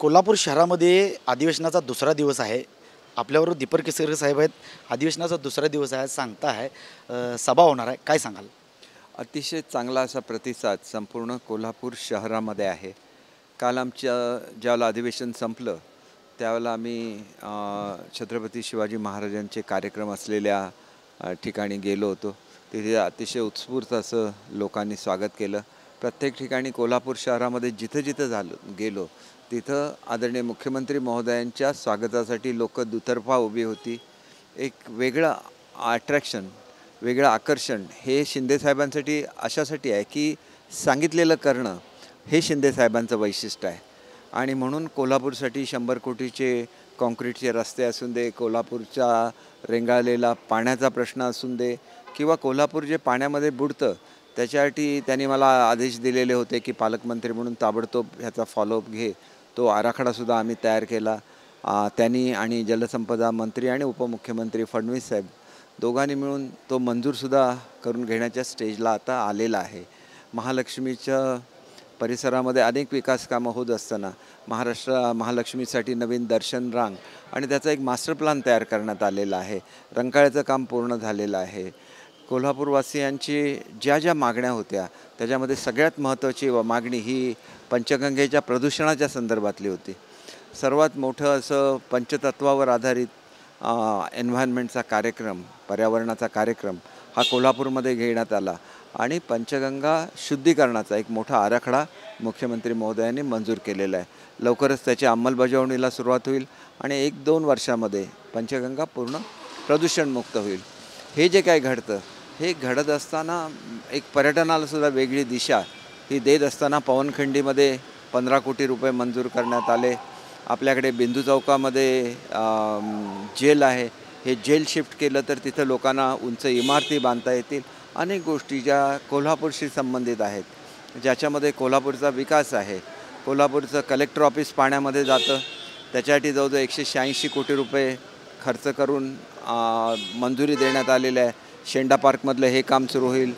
कोल्हापूर शहरामध्ये अधिवेशनाचा दुसरा दिवस आहे. आपल्याबरोबर दीपक केसरकर साहेब आहेत. अधिवेशनाचा दुसरा दिवस आहे, सांगता आहे सभा होणार आहे, काय सांगाल? अतिशय चांगला असा प्रतिसाद संपूर्ण कोल्हापूर शहरामध्ये आहे. काल ज्यावेळेला अधिवेशन संपलं त्यावेळेला आम्ही छत्रपती शिवाजी महाराजांचे कार्यक्रम असलेल्या ठिकाणी गेलो होतो. तिथे अतिशय उत्स्फूर्त असं लोकांनी स्वागत केलं. प्रत्येक ठिकाणी कोल्हापूर शहरामध्ये जिथं जिथं गेलो तिथं आदरणीय मुख्यमंत्री महोदयांच्या स्वागतासाठी लोक दुतर्फा उभी होती. एक वेगळं अट्रॅक्शन, वेगळं आकर्षण हे शिंदेसाहेबांसाठी अशासाठी आहे की सांगितलेलं करणं हे शिंदेसाहेबांचं वैशिष्ट्य आहे. आणि म्हणून कोल्हापूरसाठी 100 कोटीचे कॉन्क्रीटचे रस्ते असून दे, कोल्हापूरचा रेंगाळलेला पाण्याचा प्रश्न असून दे, किंवा कोल्हापूर जे पाण्यामध्ये बुडतं त्याच्यासाठी त्यांनी मला आदेश दिलेले होते की पालकमंत्री म्हणून ताबडतोब ह्याचा फॉलोअप घे. तो आराखडासुद्धा आम्ही तयार केला. त्यांनी आणि जलसंपदा मंत्री आणि उपमुख्यमंत्री फडणवीस साहेब दोघांनी मिळून तो मंजूरसुद्धा करून घेण्याच्या स्टेजला आता आलेला आहे. महालक्ष्मीच्या परिसरामध्ये अनेक विकास कामं होत असताना महालक्ष्मीसाठी नवीन दर्शन रांग आणि त्याचा एक मास्टर प्लॅन तयार करण्यात आलेला आहे. रंकाळ्याचं काम पूर्ण झालेलं आहे. कोल्हापूरवासियांची ज्या ज्या मागण्या होत्या त्याच्यामध्ये सगळ्यात महत्त्वाची मागणी ही पंचगंगेच्या प्रदूषणाच्या संदर्भातली होती. सर्वात मोठं असं पंचतत्वावर आधारित एन्व्हायरमेंटचा कार्यक्रम, पर्यावरणाचा कार्यक्रम हा कोल्हापूरमध्ये घेण्यात आला आणि पंचगंगा शुद्धीकरणाचा एक मोठा आराखडा मुख्यमंत्री महोदयांनी मंजूर केलेला आहे. लवकरच त्याची अंमलबजावणीला सुरुवात होईल आणि 1-2 वर्षामध्ये पंचगंगा पूर्ण प्रदूषणमुक्त होईल. हे जे काय घडतं हे घडत असताना एक पर्यटनालासुद्धा वेगळी दिशा ही देत असताना पवनखिंडीमध्ये 15 कोटी रुपये मंजूर करण्यात आले. आपल्याकडे बिंदू चौकामध्ये जेल आहे, हे जेल शिफ्ट केलं तर तिथं लोकांना उंच इमारती बांधता येतील. अनेक गोष्टी ज्या कोल्हापूरशी संबंधित आहेत, ज्याच्यामध्ये कोल्हापूरचा विकास आहे. कोल्हापूरचं कलेक्टर ऑफिस पाण्यामध्ये जातं, त्याच्यासाठी जवळजवळ 186 कोटी रुपये खर्च करून मंजुरी देण्यात आलेली आहे. शेंडा पार्कमधलं हे काम सुरू होईल.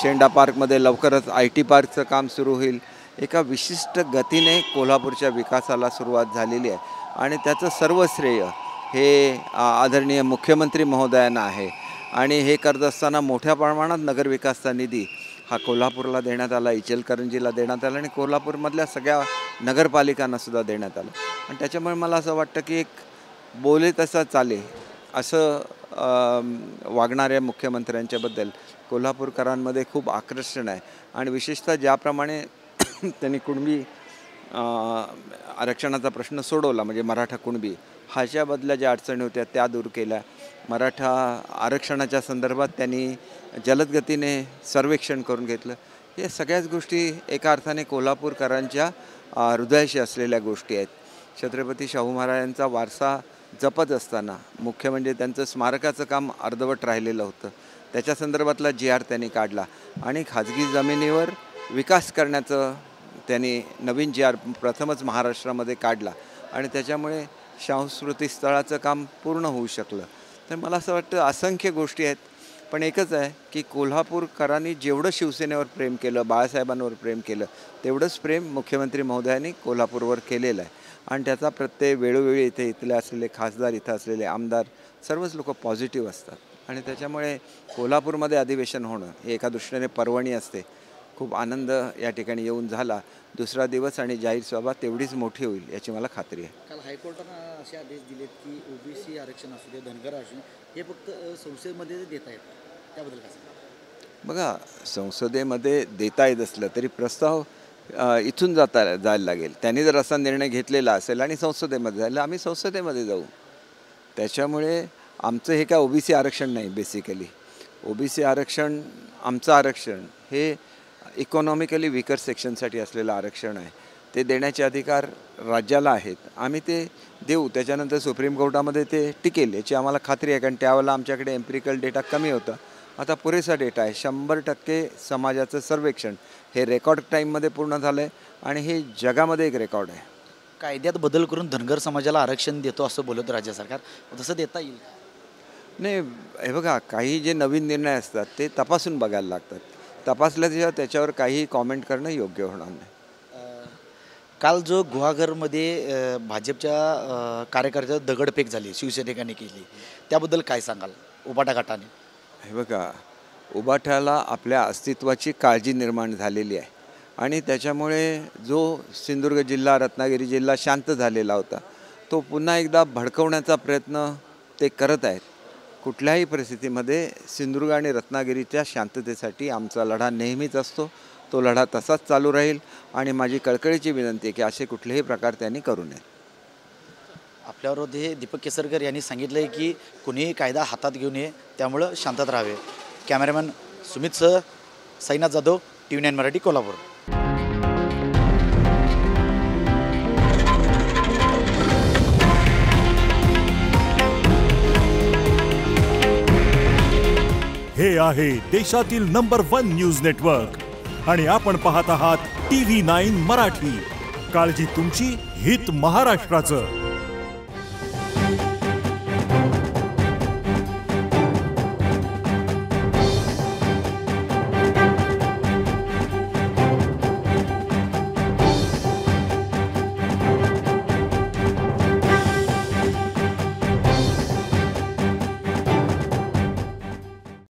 शेंडा पार्कमध्ये लवकरच IT पार्कचं काम सुरू होईल. एका विशिष्ट गतीने कोल्हापूरच्या विकासाला सुरुवात झालेली आहे आणि त्याचं सर्व श्रेय हे आदरणीय मुख्यमंत्री महोदयांना आहे. आणि हे करत असताना मोठ्या प्रमाणात नगरविकासचा निधी हा कोल्हापूरला देण्यात आला, इचलकरंजीला देण्यात आला आणि कोल्हापूरमधल्या सगळ्या नगरपालिकांनासुद्धा देण्यात आलं. आणि त्याच्यामुळे मला असं वाटतं की एक बोले तसा चाले असं वागणाऱ्या मुख्यमंत्र्यांच्याबद्दल कोल्हापूरकरांमध्ये खूप आकर्षण आहे. आणि विशेषतः ज्याप्रमाणे त्यांनी कुणबी आरक्षणाचा प्रश्न सोडवला, म्हणजे मराठा कुणबी ह्याच्याबदल्या ज्या अडचणी होत्या त्या दूर केल्या. मराठा आरक्षणाच्या संदर्भात त्यांनी जलद गतीने सर्वेक्षण करून घेतलं. हे सगळ्याच गोष्टी एका अर्थाने कोल्हापूरकरांच्या हृदयाशी असलेल्या गोष्टी आहेत. छत्रपती शाहू महाराजांचा वारसा जपत असताना मुख्य म्हणजे त्यांचं स्मारकाचं काम अर्धवट राहिलेलं होतं. त्याच्या संदर्भातला GR त्यांनी काढला आणि खाजगी जमिनीवर विकास करण्याचं त्यांनी नवीन GR प्रथमच महाराष्ट्रामध्ये काढला आणि त्याच्यामुळे सांस्कृतिक स्थळाचं काम पूर्ण होऊ शकलं. तर मला असं वाटतं असंख्य गोष्टी आहेत, पण एकच आहे की कोल्हापूरकरांनी जेवढं शिवसेनेवर प्रेम केलं, बाळासाहेबांवर प्रेम केलं, तेवढंच प्रेम मुख्यमंत्री महोदयांनी कोल्हापूरवर केलेलं आहे. आणि त्याचा प्रत्येक वेळोवेळी इथले असलेले खासदार, इथं असलेले आमदार सर्वच लोक पॉझिटिव्ह असतात. आणि त्याच्यामुळे कोल्हापूरमध्ये अधिवेशन होणं हे एका दृष्टीने पर्वणी असते. खूप आनंद या ठिकाणी येऊन झाला. दुसरा दिवस आणि जाहीर सभा तेवढीच मोठी होईल याची मला खात्री आहे. काल हायकोर्टानं असे आदेश दिलेत की OBC आरक्षण असू दे, धनगर आरक्षण हे फक्त संसदेमध्ये देता येतं, त्याबद्दल काय सांगा? बघा, संसदेमध्ये देता येत असलं तरी प्रस्ताव इथून जायला लागेल. त्यांनी जर असा निर्णय घेतलेला असेल आणि संसदेमध्ये जायला, आम्ही संसदेमध्ये जाऊ. त्याच्यामुळे आमचं हे काय OBC आरक्षण नाही. बेसिकली OBC आरक्षण, आमचं आरक्षण हे इकॉनॉमिकली वीकर सेक्शनसाठी असलेलं आरक्षण आहे. ते देण्याचे अधिकार राज्याला आहेत. आम्ही ते देऊ. त्याच्यानंतर सुप्रीम कोर्टामध्ये ते टिकेल याची आम्हाला खात्री आहे, कारण त्यावेळेला आमच्याकडे एम्पिरिकल डेटा कमी होता. आता पुरेसा डेटा आहे. 100% समाजाचं सर्वेक्षण हे रेकॉर्ड टाईममध्ये पूर्ण झालं आहे आणि हे जगामध्ये एक रेकॉर्ड आहे. कायद्यात बदल करून धनगर समाजाला आरक्षण देतो असं बोलत राज्य सरकार, तसं देता येईल? नाही, हे बघा, काही जे नवीन निर्णय असतात ते तपासून बघायला लागतात. तपासल्याशिवाय त्याच्यावर काही कॉमेंट करणं योग्य होणार नाही. काल जो गुहागरमध्ये भाजपच्या कार्यकर्त्यावर दगडफेक झाली शिवसैनिकांनी केली त्याबद्दल काय सांगाल उबाटा गटाने? हे बघा, उबाठाला आपल्या अस्तित्वाची काळजी निर्माण झालेली आहे आणि त्याच्यामुळे जो सिंधुदुर्ग जिल्हा, रत्नागिरी जिल्हा शांत झालेला होता तो पुन्हा एकदा भडकवण्याचा प्रयत्न ते करत आहेत. कुठल्याही परिस्थितीमध्ये सिंधुदुर्ग आणि रत्नागिरीच्या शांततेसाठी आमचा लढा नेहमीच असतो. तो लढा तसाच चालू राहील आणि माझी कळकळीची विनंती आहे की असे कुठलेही प्रकार त्यांनी करू नये. आपल्यावर हे दीपक केसरकर यांनी सांगितलं आहे की कुणीही कायदा हातात घेऊ नये, त्यामुळं शांतत राहावे. कॅमेरामॅन सुमितसह साईनाथ जाधव, TV9 मराठी, कोल्हापूर. हे आहे देशातील नंबर 1 न्यूज नेटवर्क आणि आपण पाहत आहात TV9 मराठी. काळजी तुमची, हित महाराष्ट्राचं.